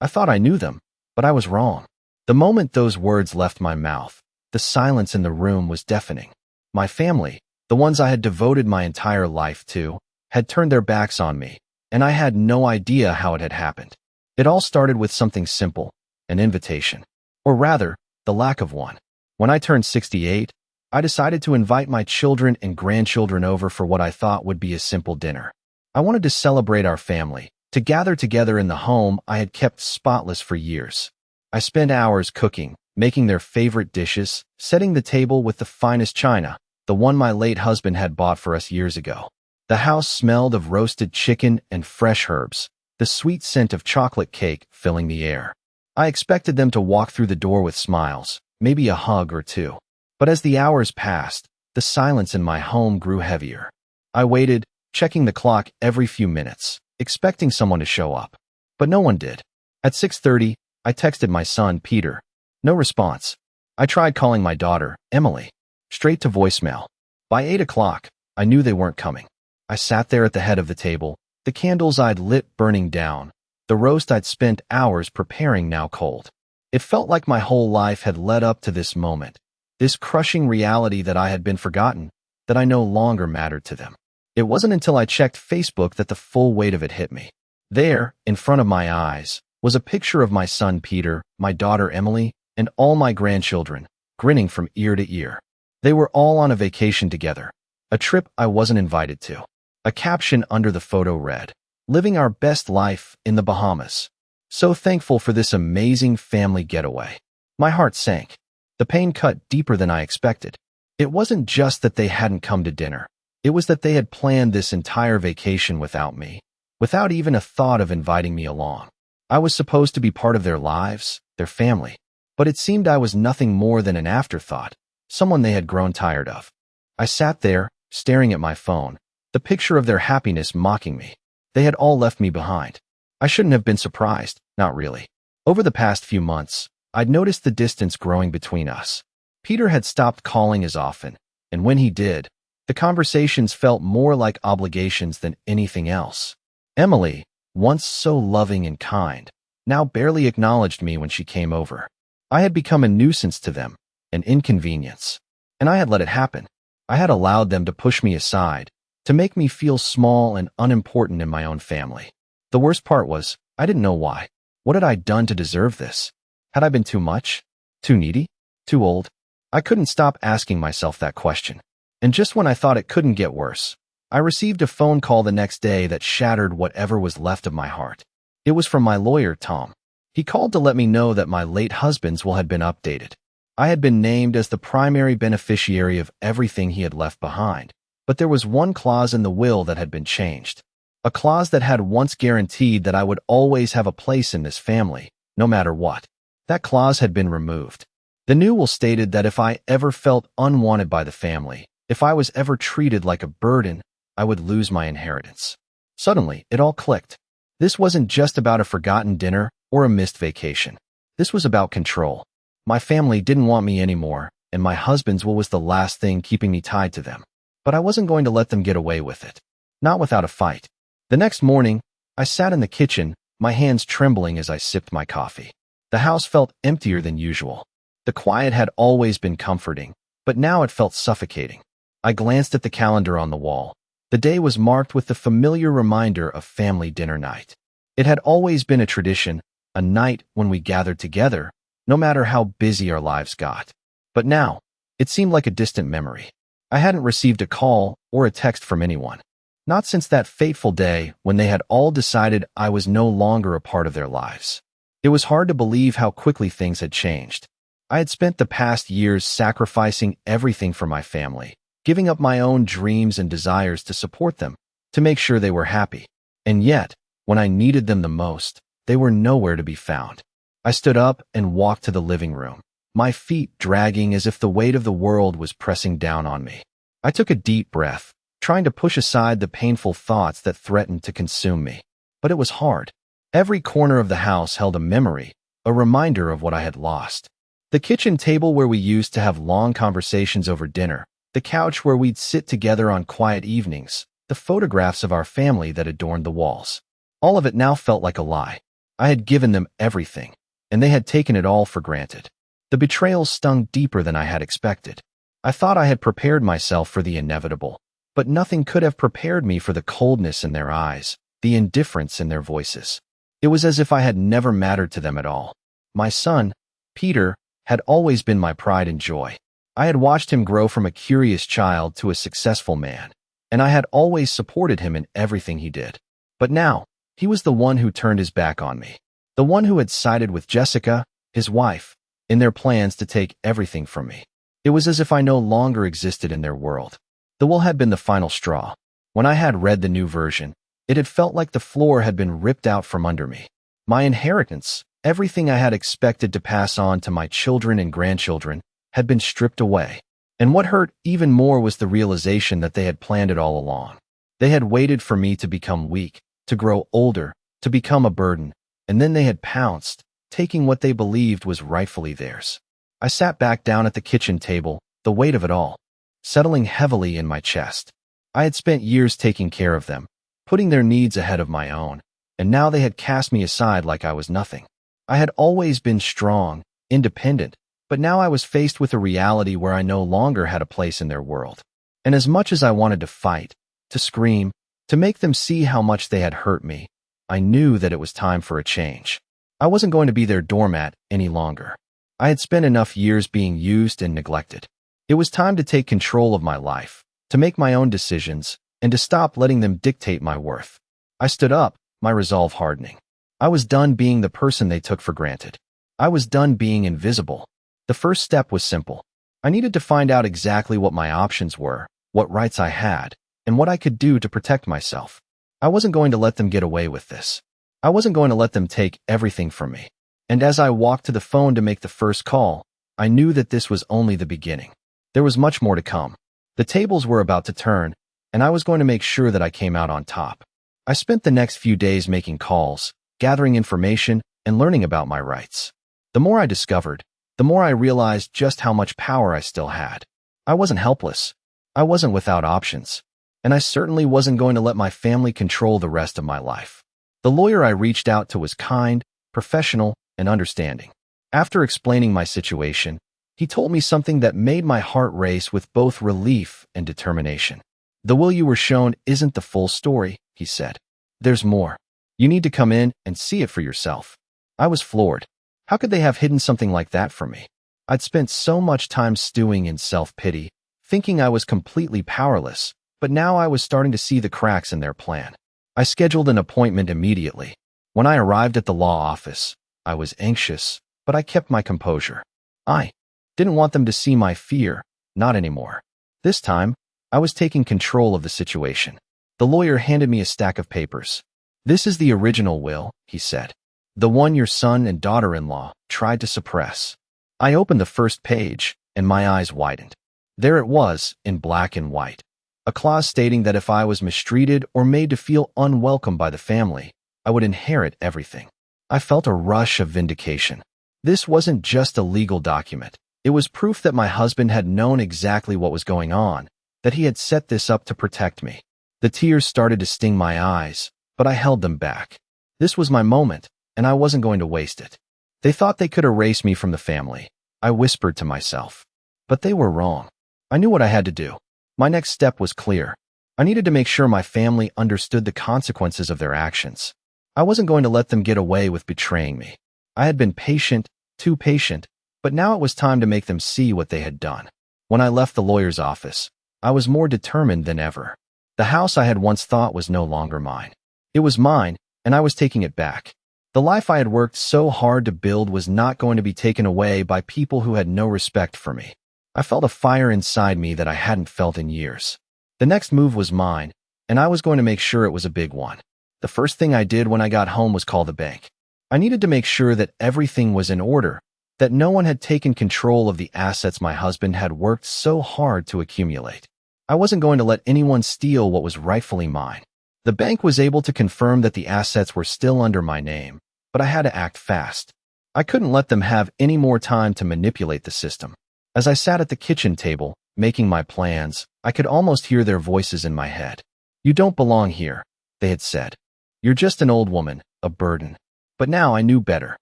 I thought I knew them, but I was wrong. The moment those words left my mouth, the silence in the room was deafening. My family, the ones I had devoted my entire life to, had turned their backs on me, and I had no idea how it had happened. It all started with something simple, an invitation. Or rather, the lack of one. When I turned 68, I decided to invite my children and grandchildren over for what I thought would be a simple dinner. I wanted to celebrate our family, to gather together in the home I had kept spotless for years. I spent hours cooking, making their favorite dishes, setting the table with the finest china, the one my late husband had bought for us years ago. The house smelled of roasted chicken and fresh herbs, the sweet scent of chocolate cake filling the air. I expected them to walk through the door with smiles, maybe a hug or two. But as the hours passed, the silence in my home grew heavier. I waited, checking the clock every few minutes, expecting someone to show up. But no one did. At 6:30, I texted my son, Peter. No response. I tried calling my daughter, Emily. Straight to voicemail. By 8 o'clock, I knew they weren't coming. I sat there at the head of the table, the candles I'd lit burning down, the roast I'd spent hours preparing now cold. It felt like my whole life had led up to this moment, this crushing reality that I had been forgotten, that I no longer mattered to them. It wasn't until I checked Facebook that the full weight of it hit me. There, in front of my eyes, was a picture of my son Peter, my daughter Emily, and all my grandchildren, grinning from ear to ear. They were all on a vacation together, a trip I wasn't invited to. A caption under the photo read, "Living our best life in the Bahamas. So thankful for this amazing family getaway." My heart sank. The pain cut deeper than I expected. It wasn't just that they hadn't come to dinner. It was that they had planned this entire vacation without me, without even a thought of inviting me along. I was supposed to be part of their lives, their family, but it seemed I was nothing more than an afterthought, someone they had grown tired of. I sat there, staring at my phone, the picture of their happiness mocking me. They had all left me behind. I shouldn't have been surprised, not really. Over the past few months, I'd noticed the distance growing between us. Peter had stopped calling as often, and when he did, the conversations felt more like obligations than anything else. Emily, once so loving and kind, now barely acknowledged me when she came over. I had become a nuisance to them, an inconvenience. And I had let it happen. I had allowed them to push me aside, to make me feel small and unimportant in my own family. The worst part was, I didn't know why. What had I done to deserve this? Had I been too much? Too needy? Too old? I couldn't stop asking myself that question. And just when I thought it couldn't get worse, I received a phone call the next day that shattered whatever was left of my heart. It was from my lawyer, Tom. He called to let me know that my late husband's will had been updated. I had been named as the primary beneficiary of everything he had left behind, but there was one clause in the will that had been changed. A clause that had once guaranteed that I would always have a place in this family, no matter what. That clause had been removed. The new will stated that if I ever felt unwanted by the family, if I was ever treated like a burden, I would lose my inheritance. Suddenly, it all clicked. This wasn't just about a forgotten dinner or a missed vacation. This was about control. My family didn't want me anymore, and my husband's will was the last thing keeping me tied to them. But I wasn't going to let them get away with it. Not without a fight. The next morning, I sat in the kitchen, my hands trembling as I sipped my coffee. The house felt emptier than usual. The quiet had always been comforting, but now it felt suffocating. I glanced at the calendar on the wall. The day was marked with the familiar reminder of family dinner night. It had always been a tradition, a night when we gathered together, no matter how busy our lives got. But now, it seemed like a distant memory. I hadn't received a call or a text from anyone. Not since that fateful day when they had all decided I was no longer a part of their lives. It was hard to believe how quickly things had changed. I had spent the past years sacrificing everything for my family, giving up my own dreams and desires to support them, to make sure they were happy. And yet, when I needed them the most, they were nowhere to be found. I stood up and walked to the living room, my feet dragging as if the weight of the world was pressing down on me. I took a deep breath, trying to push aside the painful thoughts that threatened to consume me. But it was hard. Every corner of the house held a memory, a reminder of what I had lost. The kitchen table where we used to have long conversations over dinner, the couch where we'd sit together on quiet evenings, the photographs of our family that adorned the walls. All of it now felt like a lie. I had given them everything, and they had taken it all for granted. The betrayal stung deeper than I had expected. I thought I had prepared myself for the inevitable, but nothing could have prepared me for the coldness in their eyes, the indifference in their voices. It was as if I had never mattered to them at all. My son, Peter, had always been my pride and joy. I had watched him grow from a curious child to a successful man, and I had always supported him in everything he did. But now, he was the one who turned his back on me. The one who had sided with Jessica, his wife, in their plans to take everything from me. It was as if I no longer existed in their world. The will had been the final straw. When I had read the new version, it had felt like the floor had been ripped out from under me. My inheritance, everything I had expected to pass on to my children and grandchildren, had been stripped away. And what hurt even more was the realization that they had planned it all along. They had waited for me to become weak, to grow older, to become a burden, and then they had pounced, taking what they believed was rightfully theirs. I sat back down at the kitchen table, the weight of it all settling heavily in my chest. I had spent years taking care of them, putting their needs ahead of my own, and now they had cast me aside like I was nothing. I had always been strong, independent, but now I was faced with a reality where I no longer had a place in their world. And as much as I wanted to fight, to scream, to make them see how much they had hurt me, I knew that it was time for a change. I wasn't going to be their doormat any longer. I had spent enough years being used and neglected. It was time to take control of my life, to make my own decisions, and to stop letting them dictate my worth. I stood up, my resolve hardening. I was done being the person they took for granted. I was done being invisible. The first step was simple. I needed to find out exactly what my options were, what rights I had, and what I could do to protect myself. I wasn't going to let them get away with this. I wasn't going to let them take everything from me. And as I walked to the phone to make the first call, I knew that this was only the beginning. There was much more to come. The tables were about to turn, and I was going to make sure that I came out on top. I spent the next few days making calls, gathering information, and learning about my rights. The more I discovered, the more I realized just how much power I still had. I wasn't helpless. I wasn't without options. And I certainly wasn't going to let my family control the rest of my life. The lawyer I reached out to was kind, professional, and understanding. After explaining my situation, he told me something that made my heart race with both relief and determination. The will you were shown isn't the full story, he said. There's more. You need to come in and see it for yourself. I was floored. How could they have hidden something like that from me? I'd spent so much time stewing in self-pity, thinking I was completely powerless, but now I was starting to see the cracks in their plan. I scheduled an appointment immediately. When I arrived at the law office, I was anxious, but I kept my composure. I didn't want them to see my fear, not anymore. This time, I was taking control of the situation. The lawyer handed me a stack of papers. This is the original will, he said. The one your son and daughter-in-law tried to suppress. I opened the first page, and my eyes widened. There it was, in black and white. A clause stating that if I was mistreated or made to feel unwelcome by the family, I would inherit everything. I felt a rush of vindication. This wasn't just a legal document. It was proof that my husband had known exactly what was going on, that he had set this up to protect me. The tears started to sting my eyes, but I held them back. This was my moment, and I wasn't going to waste it. They thought they could erase me from the family, I whispered to myself. But they were wrong. I knew what I had to do. My next step was clear. I needed to make sure my family understood the consequences of their actions. I wasn't going to let them get away with betraying me. I had been patient, too patient, but now it was time to make them see what they had done. When I left the lawyer's office, I was more determined than ever. The house I had once thought was no longer mine. It was mine, and I was taking it back. The life I had worked so hard to build was not going to be taken away by people who had no respect for me. I felt a fire inside me that I hadn't felt in years. The next move was mine, and I was going to make sure it was a big one. The first thing I did when I got home was call the bank. I needed to make sure that everything was in order, that no one had taken control of the assets my husband had worked so hard to accumulate. I wasn't going to let anyone steal what was rightfully mine. The bank was able to confirm that the assets were still under my name, but I had to act fast. I couldn't let them have any more time to manipulate the system. As I sat at the kitchen table, making my plans, I could almost hear their voices in my head. You don't belong here, they had said. You're just an old woman, a burden. But now I knew better.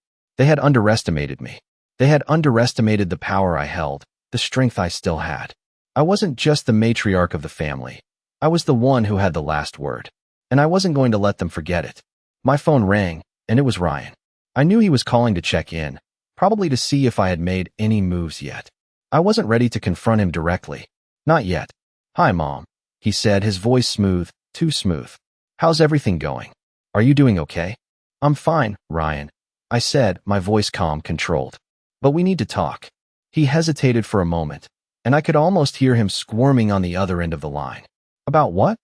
They had underestimated me. They had underestimated the power I held, the strength I still had. I wasn't just the matriarch of the family. I was the one who had the last word. And I wasn't going to let them forget it. My phone rang, and it was Ryan. I knew he was calling to check in, probably to see if I had made any moves yet. I wasn't ready to confront him directly. Not yet. "Hi, Mom," he said, his voice smooth, too smooth. "How's everything going? Are you doing okay?" "I'm fine, Ryan," I said, my voice calm, controlled. "But we need to talk." He hesitated for a moment, and I could almost hear him squirming on the other end of the line. "About what?"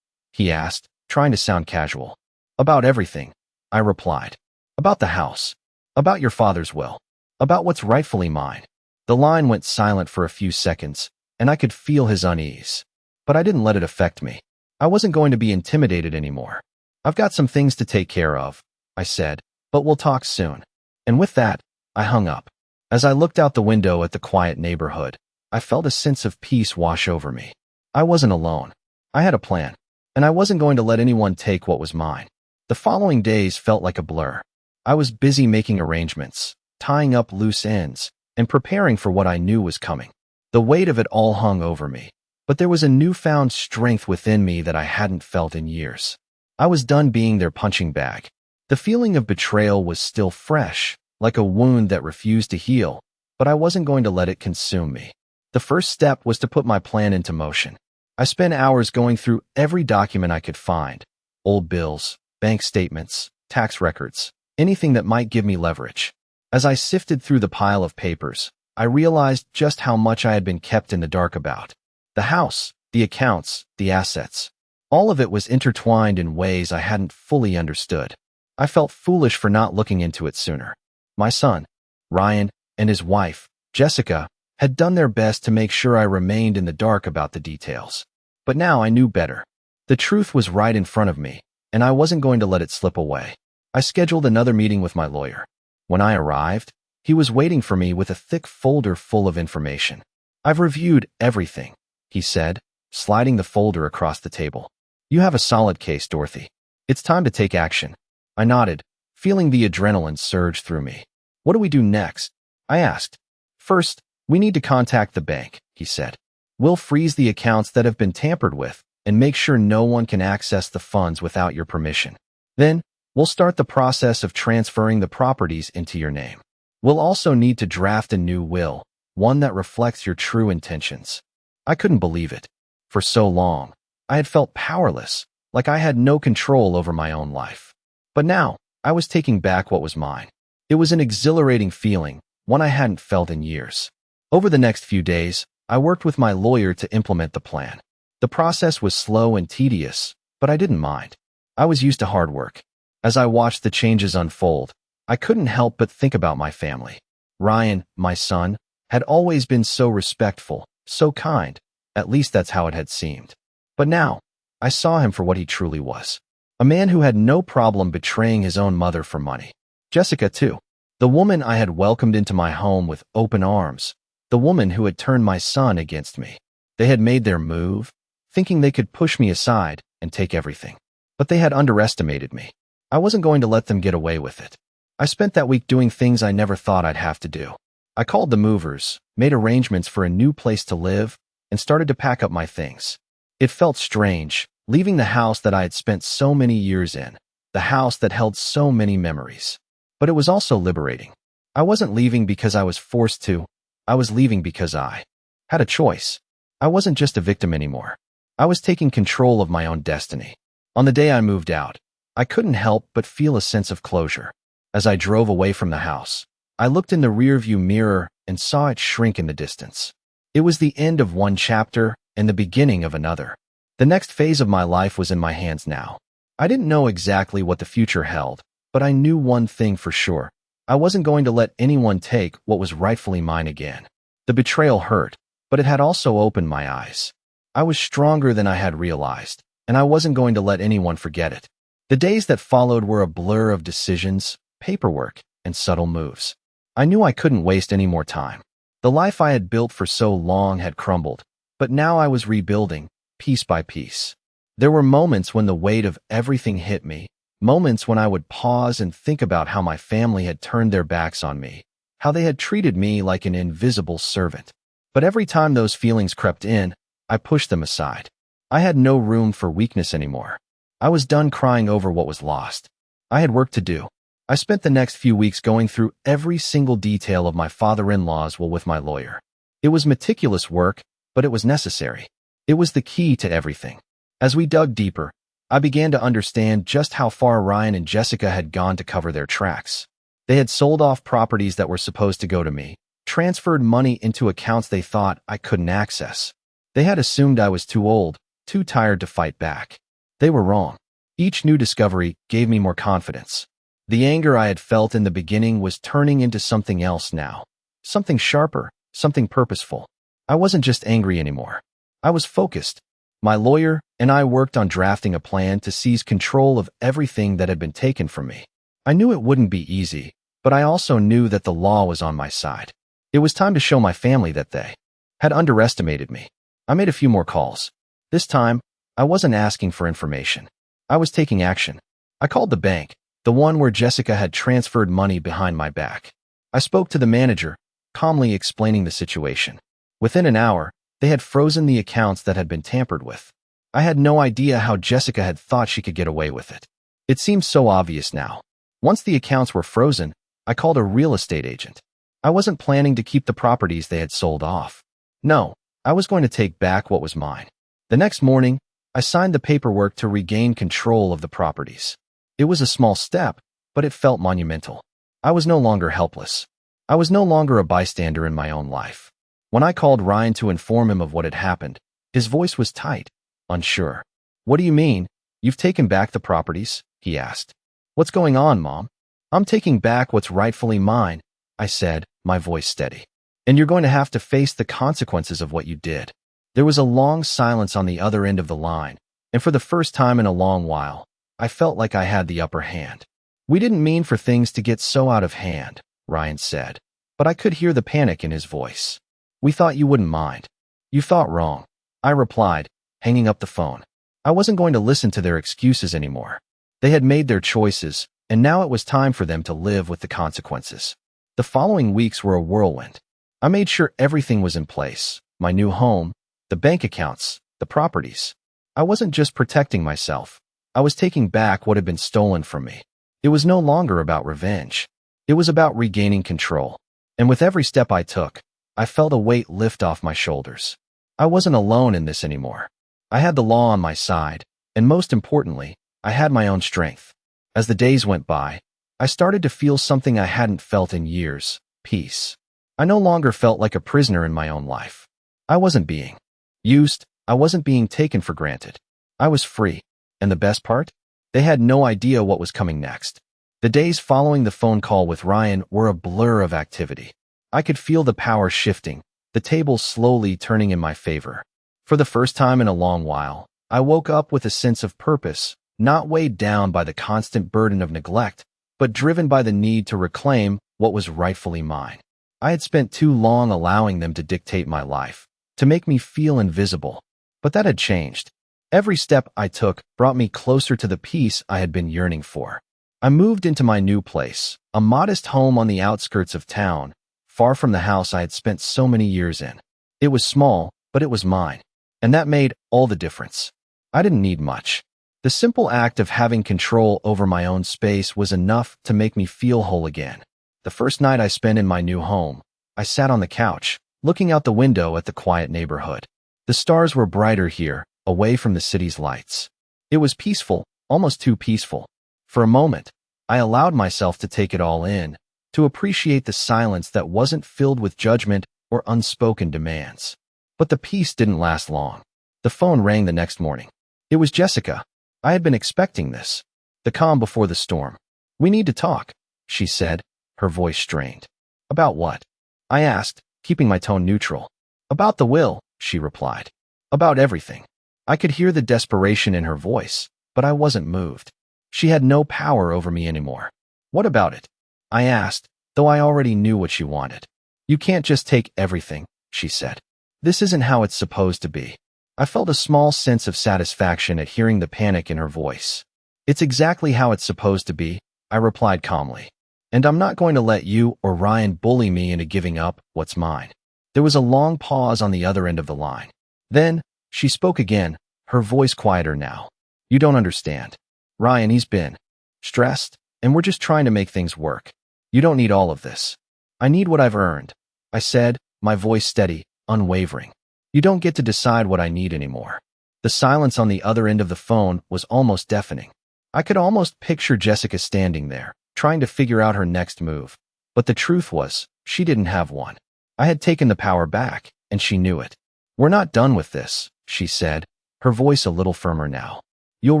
he asked, trying to sound casual. "About everything," I replied. "About the house. About your father's will. About what's rightfully mine." The line went silent for a few seconds, and I could feel his unease. But I didn't let it affect me. I wasn't going to be intimidated anymore. "I've got some things to take care of," I said, "but we'll talk soon." And with that, I hung up. As I looked out the window at the quiet neighborhood, I felt a sense of peace wash over me. I wasn't alone. I had a plan, and I wasn't going to let anyone take what was mine. The following days felt like a blur. I was busy making arrangements, tying up loose ends, and preparing for what I knew was coming. The weight of it all hung over me, but there was a newfound strength within me that I hadn't felt in years. I was done being their punching bag. The feeling of betrayal was still fresh, like a wound that refused to heal, but I wasn't going to let it consume me. The first step was to put my plan into motion. I spent hours going through every document I could find: old bills, bank statements, tax records, anything that might give me leverage. As I sifted through the pile of papers, I realized just how much I had been kept in the dark about. The house, the accounts, the assets. All of it was intertwined in ways I hadn't fully understood. I felt foolish for not looking into it sooner. My son, Ryan, and his wife, Jessica, had done their best to make sure I remained in the dark about the details. But now I knew better. The truth was right in front of me, and I wasn't going to let it slip away. I scheduled another meeting with my lawyer. When I arrived, he was waiting for me with a thick folder full of information. "I've reviewed everything," he said, sliding the folder across the table. "You have a solid case, Dorothy. It's time to take action." I nodded, feeling the adrenaline surge through me. "What do we do next?" I asked. "First, we need to contact the bank," he said. "We'll freeze the accounts that have been tampered with and make sure no one can access the funds without your permission. Then, we'll start the process of transferring the properties into your name. We'll also need to draft a new will, one that reflects your true intentions." I couldn't believe it. For so long, I had felt powerless, like I had no control over my own life. But now, I was taking back what was mine. It was an exhilarating feeling, one I hadn't felt in years. Over the next few days, I worked with my lawyer to implement the plan. The process was slow and tedious, but I didn't mind. I was used to hard work. As I watched the changes unfold, I couldn't help but think about my family. Ryan, my son, had always been so respectful, so kind. At least that's how it had seemed. But now, I saw him for what he truly was. A man who had no problem betraying his own mother for money. Jessica, too. The woman I had welcomed into my home with open arms. The woman who had turned my son against me. They had made their move, thinking they could push me aside and take everything. But they had underestimated me. I wasn't going to let them get away with it. I spent that week doing things I never thought I'd have to do. I called the movers, made arrangements for a new place to live, and started to pack up my things. It felt strange, leaving the house that I had spent so many years in, the house that held so many memories. But it was also liberating. I wasn't leaving because I was forced to. I was leaving because I had a choice. I wasn't just a victim anymore. I was taking control of my own destiny. On the day I moved out, I couldn't help but feel a sense of closure. As I drove away from the house, I looked in the rearview mirror and saw it shrink in the distance. It was the end of one chapter and the beginning of another. The next phase of my life was in my hands now. I didn't know exactly what the future held, but I knew one thing for sure. I wasn't going to let anyone take what was rightfully mine again. The betrayal hurt, but it had also opened my eyes. I was stronger than I had realized, and I wasn't going to let anyone forget it. The days that followed were a blur of decisions, paperwork, and subtle moves. I knew I couldn't waste any more time. The life I had built for so long had crumbled, but now I was rebuilding, piece by piece. There were moments when the weight of everything hit me, Moments when I would pause and think about how my family had turned their backs on me, how they had treated me like an invisible servant. But every time those feelings crept in, I pushed them aside. I had no room for weakness anymore. I was done crying over what was lost. I had work to do. I spent the next few weeks going through every single detail of my father-in-law's will with my lawyer. It was meticulous work, but it was necessary. It was the key to everything. As we dug deeper, I began to understand just how far Ryan and Jessica had gone to cover their tracks. They had sold off properties that were supposed to go to me, transferred money into accounts they thought I couldn't access. They had assumed I was too old, too tired to fight back. They were wrong. Each new discovery gave me more confidence. The anger I had felt in the beginning was turning into something else now. Something sharper, something purposeful. I wasn't just angry anymore. I was focused. My lawyer and I worked on drafting a plan to seize control of everything that had been taken from me. I knew it wouldn't be easy, but I also knew that the law was on my side. It was time to show my family that they had underestimated me. I made a few more calls. This time, I wasn't asking for information. I was taking action. I called the bank, the one where Jessica had transferred money behind my back. I spoke to the manager, calmly explaining the situation. Within an hour, they had frozen the accounts that had been tampered with. I had no idea how Jessica had thought she could get away with it. It seemed so obvious now. Once the accounts were frozen, I called a real estate agent. I wasn't planning to keep the properties they had sold off. No, I was going to take back what was mine. The next morning, I signed the paperwork to regain control of the properties. It was a small step, but it felt monumental. I was no longer helpless. I was no longer a bystander in my own life. When I called Ryan to inform him of what had happened, his voice was tight, unsure. "What do you mean? You've taken back the properties?" he asked. "What's going on, Mom?" "I'm taking back what's rightfully mine," I said, my voice steady. "And you're going to have to face the consequences of what you did." There was a long silence on the other end of the line, and for the first time in a long while, I felt like I had the upper hand. "We didn't mean for things to get so out of hand," Ryan said, but I could hear the panic in his voice. "We thought you wouldn't mind." "You thought wrong," I replied, hanging up the phone. I wasn't going to listen to their excuses anymore. They had made their choices, and now it was time for them to live with the consequences. The following weeks were a whirlwind. I made sure everything was in place: my new home, the bank accounts, the properties. I wasn't just protecting myself. I was taking back what had been stolen from me. It was no longer about revenge. It was about regaining control. And with every step I took, I felt a weight lift off my shoulders. I wasn't alone in this anymore. I had the law on my side, and most importantly, I had my own strength. As the days went by, I started to feel something I hadn't felt in years: peace. I no longer felt like a prisoner in my own life. I wasn't being used. I wasn't being taken for granted. I was free. And the best part? They had no idea what was coming next. The days following the phone call with Ryan were a blur of activity. I could feel the power shifting, the tables slowly turning in my favor. For the first time in a long while, I woke up with a sense of purpose, not weighed down by the constant burden of neglect, but driven by the need to reclaim what was rightfully mine. I had spent too long allowing them to dictate my life, to make me feel invisible. But that had changed. Every step I took brought me closer to the peace I had been yearning for. I moved into my new place, a modest home on the outskirts of town, far from the house I had spent so many years in. It was small, but it was mine. And that made all the difference. I didn't need much. The simple act of having control over my own space was enough to make me feel whole again. The first night I spent in my new home, I sat on the couch, looking out the window at the quiet neighborhood. The stars were brighter here, away from the city's lights. It was peaceful, almost too peaceful. For a moment, I allowed myself to take it all in, to appreciate the silence that wasn't filled with judgment or unspoken demands. But the peace didn't last long. The phone rang the next morning. It was Jessica. I had been expecting this. The calm before the storm. "We need to talk," she said, her voice strained. "About what?" I asked, keeping my tone neutral. "About the will," she replied. "About everything." I could hear the desperation in her voice, but I wasn't moved. She had no power over me anymore. "What about it?" I asked, though I already knew what she wanted. "You can't just take everything," she said. "This isn't how it's supposed to be." I felt a small sense of satisfaction at hearing the panic in her voice. It's exactly how it's supposed to be, I replied calmly. And I'm not going to let you or Ryan bully me into giving up what's mine. There was a long pause on the other end of the line. Then, she spoke again, her voice quieter now. You don't understand. Ryan, he's been stressed, and we're just trying to make things work. You don't need all of this. I need what I've earned, I said, my voice steady, unwavering. You don't get to decide what I need anymore. The silence on the other end of the phone was almost deafening. I could almost picture Jessica standing there, trying to figure out her next move. But the truth was, she didn't have one. I had taken the power back, and she knew it. We're not done with this, she said, her voice a little firmer now. You'll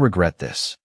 regret this.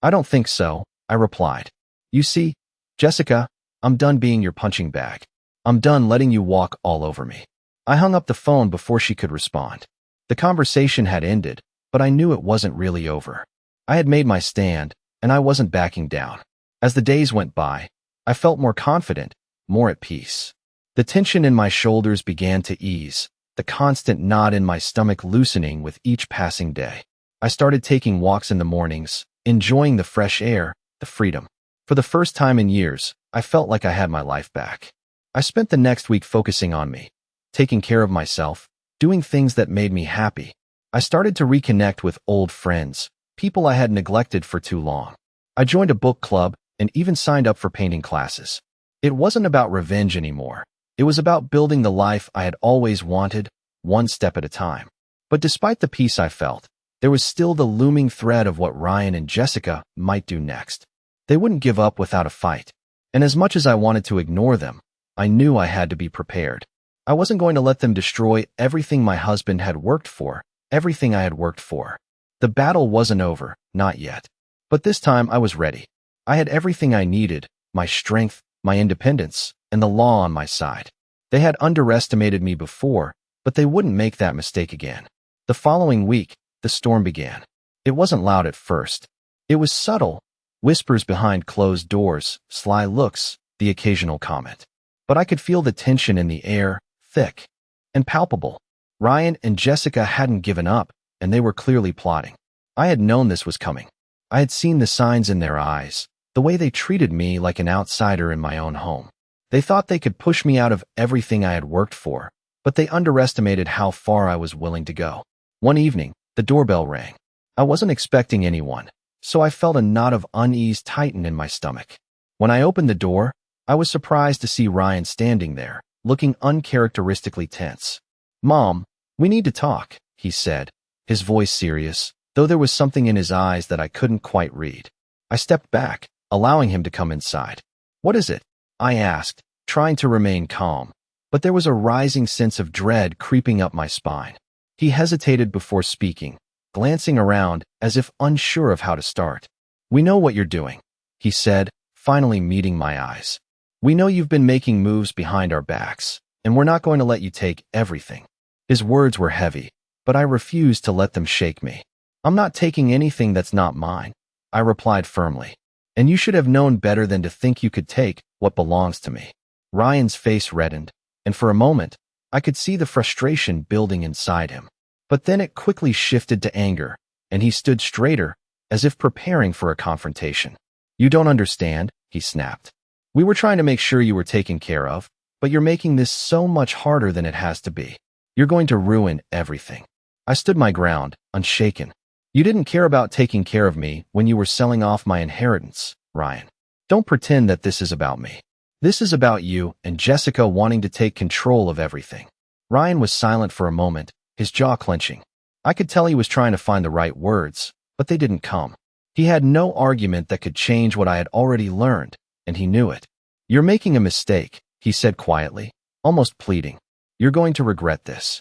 I don't think so, I replied. You see, Jessica, I'm done being your punching bag. I'm done letting you walk all over me. I hung up the phone before she could respond. The conversation had ended, but I knew it wasn't really over. I had made my stand, and I wasn't backing down. As the days went by, I felt more confident, more at peace. The tension in my shoulders began to ease, the constant knot in my stomach loosening with each passing day. I started taking walks in the mornings, enjoying the fresh air, the freedom. For the first time in years, I felt like I had my life back. I spent the next week focusing on me, taking care of myself, doing things that made me happy. I started to reconnect with old friends, people I had neglected for too long. I joined a book club and even signed up for painting classes. It wasn't about revenge anymore. It was about building the life I had always wanted, one step at a time. But despite the peace I felt, there was still the looming threat of what Ryan and Jessica might do next. They wouldn't give up without a fight. And as much as I wanted to ignore them, I knew I had to be prepared. I wasn't going to let them destroy everything my husband had worked for, everything I had worked for. The battle wasn't over, not yet. But this time I was ready. I had everything I needed, my strength, my independence, and the law on my side. They had underestimated me before, but they wouldn't make that mistake again. The following week, the storm began. It wasn't loud at first. It was subtle, whispers behind closed doors, sly looks, the occasional comment. But I could feel the tension in the air, thick and palpable. Ryan and Jessica hadn't given up, and they were clearly plotting. I had known this was coming. I had seen the signs in their eyes, the way they treated me like an outsider in my own home. They thought they could push me out of everything I had worked for, but they underestimated how far I was willing to go. One evening, the doorbell rang. I wasn't expecting anyone, so I felt a knot of unease tighten in my stomach. When I opened the door, I was surprised to see Ryan standing there, looking uncharacteristically tense. Mom, we need to talk, he said, his voice serious, though there was something in his eyes that I couldn't quite read. I stepped back, allowing him to come inside. What is it? I asked, trying to remain calm, but there was a rising sense of dread creeping up my spine. He hesitated before speaking, glancing around as if unsure of how to start. We know what you're doing, he said, finally meeting my eyes. We know you've been making moves behind our backs, and we're not going to let you take everything. His words were heavy, but I refused to let them shake me. I'm not taking anything that's not mine, I replied firmly. And you should have known better than to think you could take what belongs to me. Ryan's face reddened, and for a moment, I could see the frustration building inside him. But then it quickly shifted to anger, and he stood straighter, as if preparing for a confrontation. You don't understand, he snapped. We were trying to make sure you were taken care of, but you're making this so much harder than it has to be. You're going to ruin everything. I stood my ground, unshaken. You didn't care about taking care of me when you were selling off my inheritance, Ryan. Don't pretend that this is about me. This is about you and Jessica wanting to take control of everything. Ryan was silent for a moment, his jaw clenching. I could tell he was trying to find the right words, but they didn't come. He had no argument that could change what I had already learned, and he knew it. You're making a mistake, he said quietly, almost pleading. You're going to regret this.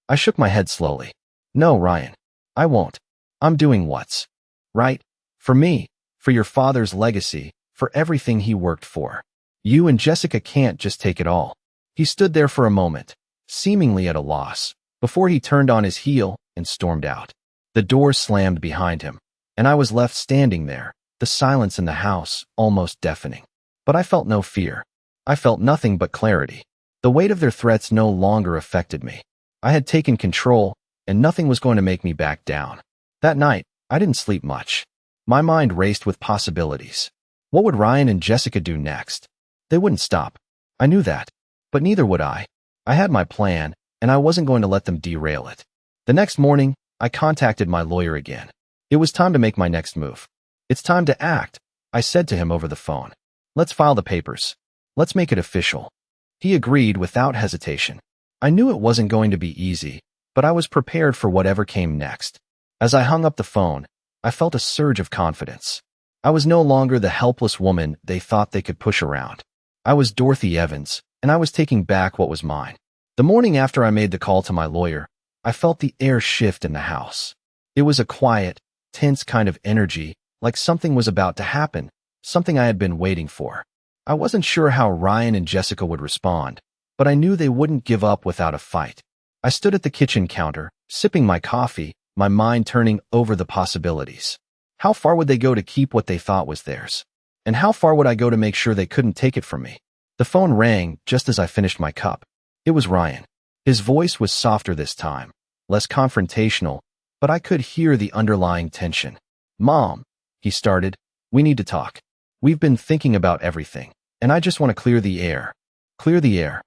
I shook my head slowly. No, Ryan. I won't. I'm doing what's right. For me, for your father's legacy, for everything he worked for. You and Jessica can't just take it all. He stood there for a moment, seemingly at a loss, before he turned on his heel and stormed out. The door slammed behind him, and I was left standing there, the silence in the house almost deafening. But I felt no fear. I felt nothing but clarity. The weight of their threats no longer affected me. I had taken control, and nothing was going to make me back down. That night, I didn't sleep much. My mind raced with possibilities. What would Ryan and Jessica do next? They wouldn't stop. I knew that. But neither would I. I had my plan, and I wasn't going to let them derail it. The next morning, I contacted my lawyer again. It was time to make my next move. It's time to act, I said to him over the phone. Let's file the papers. Let's make it official. He agreed without hesitation. I knew it wasn't going to be easy, but I was prepared for whatever came next. As I hung up the phone, I felt a surge of confidence. I was no longer the helpless woman they thought they could push around. I was Dorothy Evans, and I was taking back what was mine. The morning after I made the call to my lawyer, I felt the air shift in the house. It was a quiet, tense kind of energy, like something was about to happen, something I had been waiting for. I wasn't sure how Ryan and Jessica would respond, but I knew they wouldn't give up without a fight. I stood at the kitchen counter, sipping my coffee, my mind turning over the possibilities. How far would they go to keep what they thought was theirs? And how far would I go to make sure they couldn't take it from me? The phone rang just as I finished my cup. It was Ryan. His voice was softer this time, less confrontational, but I could hear the underlying tension. Mom, he started, we need to talk. We've been thinking about everything, and I just want to clear the air. Clear the air.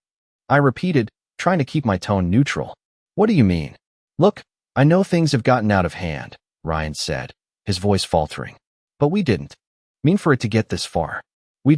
I repeated, trying to keep my tone neutral. What do you mean? Look, I know things have gotten out of hand, Ryan said, his voice faltering. But we didn't mean for it to get this far. We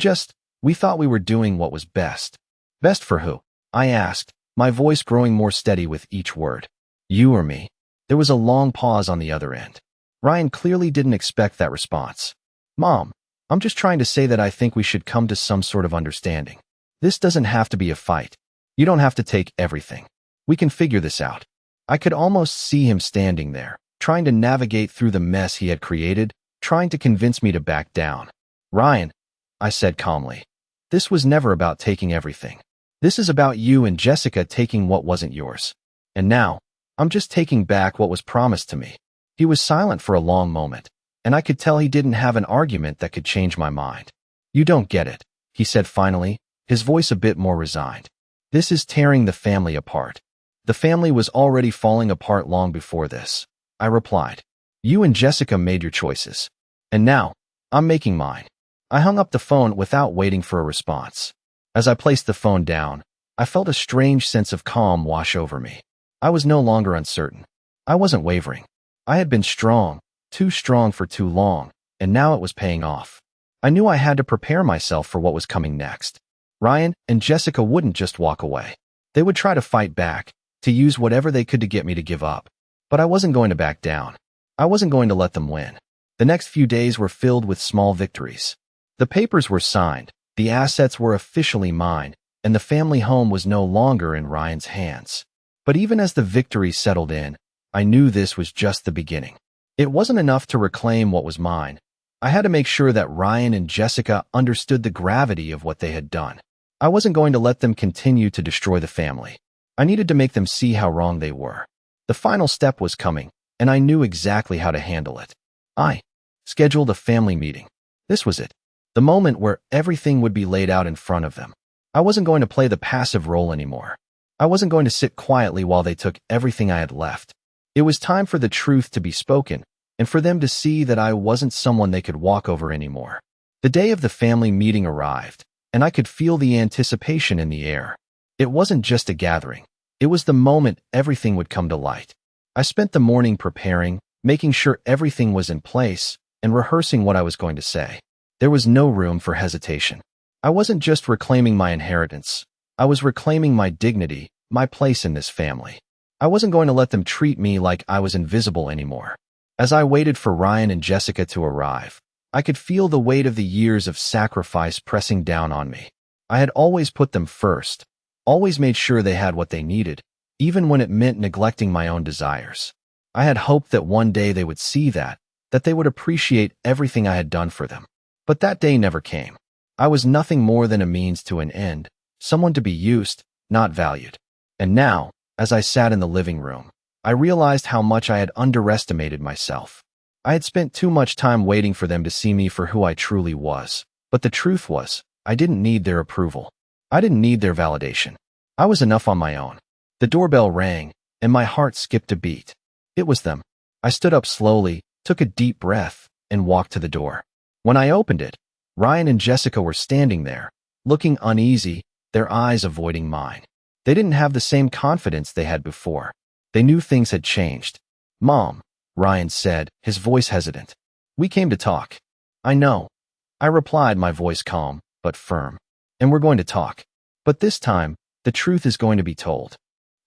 thought we were doing what was best. Best for who? I asked, my voice growing more steady with each word. You or me? There was a long pause on the other end. Ryan clearly didn't expect that response. Mom, I'm just trying to say that I think we should come to some sort of understanding. This doesn't have to be a fight. You don't have to take everything. We can figure this out. I could almost see him standing there, trying to navigate through the mess he had created, trying to convince me to back down. Ryan, I said calmly, this was never about taking everything. This is about you and Jessica taking what wasn't yours. And now, I'm just taking back what was promised to me. He was silent for a long moment, and I could tell he didn't have an argument that could change my mind. You don't get it, he said finally, his voice a bit more resigned. This is tearing the family apart. The family was already falling apart long before this, I replied. You and Jessica made your choices. And now, I'm making mine. I hung up the phone without waiting for a response. As I placed the phone down, I felt a strange sense of calm wash over me. I was no longer uncertain. I wasn't wavering. I had been strong, too strong for too long, and now it was paying off. I knew I had to prepare myself for what was coming next. Ryan and Jessica wouldn't just walk away. They would try to fight back, to use whatever they could to get me to give up. But I wasn't going to back down. I wasn't going to let them win. The next few days were filled with small victories. The papers were signed, the assets were officially mine, and the family home was no longer in Ryan's hands. But even as the victory settled in, I knew this was just the beginning. It wasn't enough to reclaim what was mine. I had to make sure that Ryan and Jessica understood the gravity of what they had done. I wasn't going to let them continue to destroy the family. I needed to make them see how wrong they were. The final step was coming, and I knew exactly how to handle it. I scheduled a family meeting. This was it. The moment where everything would be laid out in front of them. I wasn't going to play the passive role anymore. I wasn't going to sit quietly while they took everything I had left. It was time for the truth to be spoken, and for them to see that I wasn't someone they could walk over anymore. The day of the family meeting arrived, and I could feel the anticipation in the air. It wasn't just a gathering. It was the moment everything would come to light. I spent the morning preparing, making sure everything was in place, and rehearsing what I was going to say. There was no room for hesitation. I wasn't just reclaiming my inheritance. I was reclaiming my dignity, my place in this family. I wasn't going to let them treat me like I was invisible anymore. As I waited for Ryan and Jessica to arrive, I could feel the weight of the years of sacrifice pressing down on me. I had always put them first, always made sure they had what they needed, even when it meant neglecting my own desires. I had hoped that one day they would see that they would appreciate everything I had done for them. But that day never came. I was nothing more than a means to an end, someone to be used, not valued. And now, as I sat in the living room, I realized how much I had underestimated myself. I had spent too much time waiting for them to see me for who I truly was. But the truth was, I didn't need their approval. I didn't need their validation. I was enough on my own. The doorbell rang, and my heart skipped a beat. It was them. I stood up slowly, took a deep breath, and walked to the door. When I opened it, Ryan and Jessica were standing there, looking uneasy, their eyes avoiding mine. They didn't have the same confidence they had before. They knew things had changed. "Mom," Ryan said, his voice hesitant. "We came to talk." "I know," I replied, my voice calm but firm. "And we're going to talk. But this time, the truth is going to be told."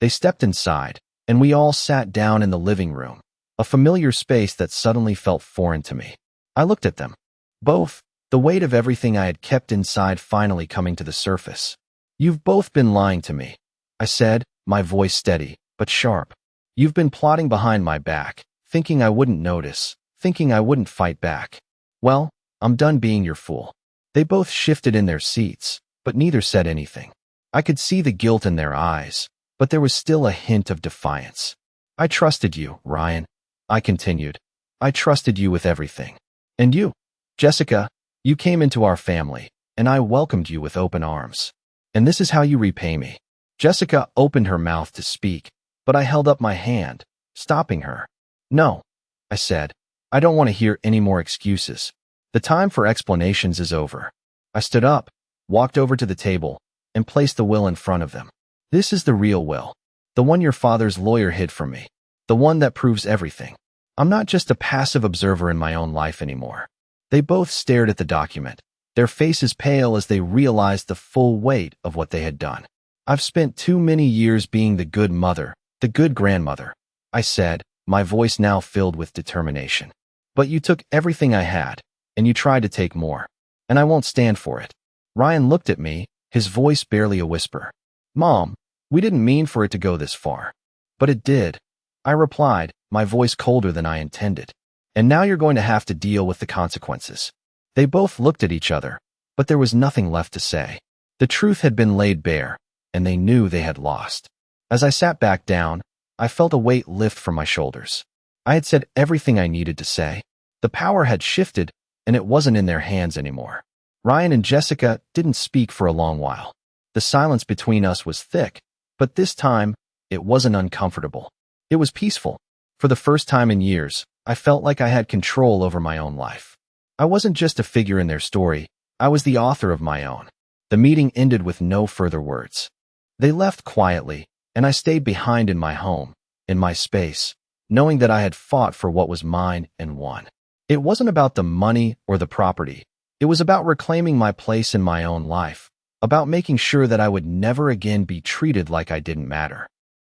They stepped inside, and we all sat down in the living room, a familiar space that suddenly felt foreign to me. I looked at them. Both, the weight of everything I had kept inside finally coming to the surface. "You've both been lying to me," I said, my voice steady but sharp. "You've been plotting behind my back, thinking I wouldn't notice, thinking I wouldn't fight back. Well, I'm done being your fool." They both shifted in their seats, but neither said anything. I could see the guilt in their eyes, but there was still a hint of defiance. "I trusted you, Ryan," I continued. "I trusted you with everything. And you, Jessica, you came into our family, and I welcomed you with open arms. And this is how you repay me." Jessica opened her mouth to speak, but I held up my hand, stopping her. "No," I said. "I don't want to hear any more excuses. The time for explanations is over." I stood up, walked over to the table, and placed the will in front of them. "This is the real will. The one your father's lawyer hid from me. The one that proves everything. I'm not just a passive observer in my own life anymore." They both stared at the document, their faces pale as they realized the full weight of what they had done. "I've spent too many years being the good mother, the good grandmother," I said, my voice now filled with determination. "But you took everything I had, and you tried to take more. And I won't stand for it." Ryan looked at me, his voice barely a whisper. "Mom, we didn't mean for it to go this far." "But it did," I replied, my voice colder than I intended. "And now you're going to have to deal with the consequences." They both looked at each other, but there was nothing left to say. The truth had been laid bare, and they knew they had lost. As I sat back down, I felt a weight lift from my shoulders. I had said everything I needed to say. The power had shifted, and it wasn't in their hands anymore. Ryan and Jessica didn't speak for a long while. The silence between us was thick, but this time, it wasn't uncomfortable. It was peaceful. For the first time in years, I felt like I had control over my own life. I wasn't just a figure in their story, I was the author of my own. The meeting ended with no further words. They left quietly, and I stayed behind in my home, in my space, knowing that I had fought for what was mine and won. It wasn't about the money or the property. It was about reclaiming my place in my own life, about making sure that I would never again be treated like I didn't matter.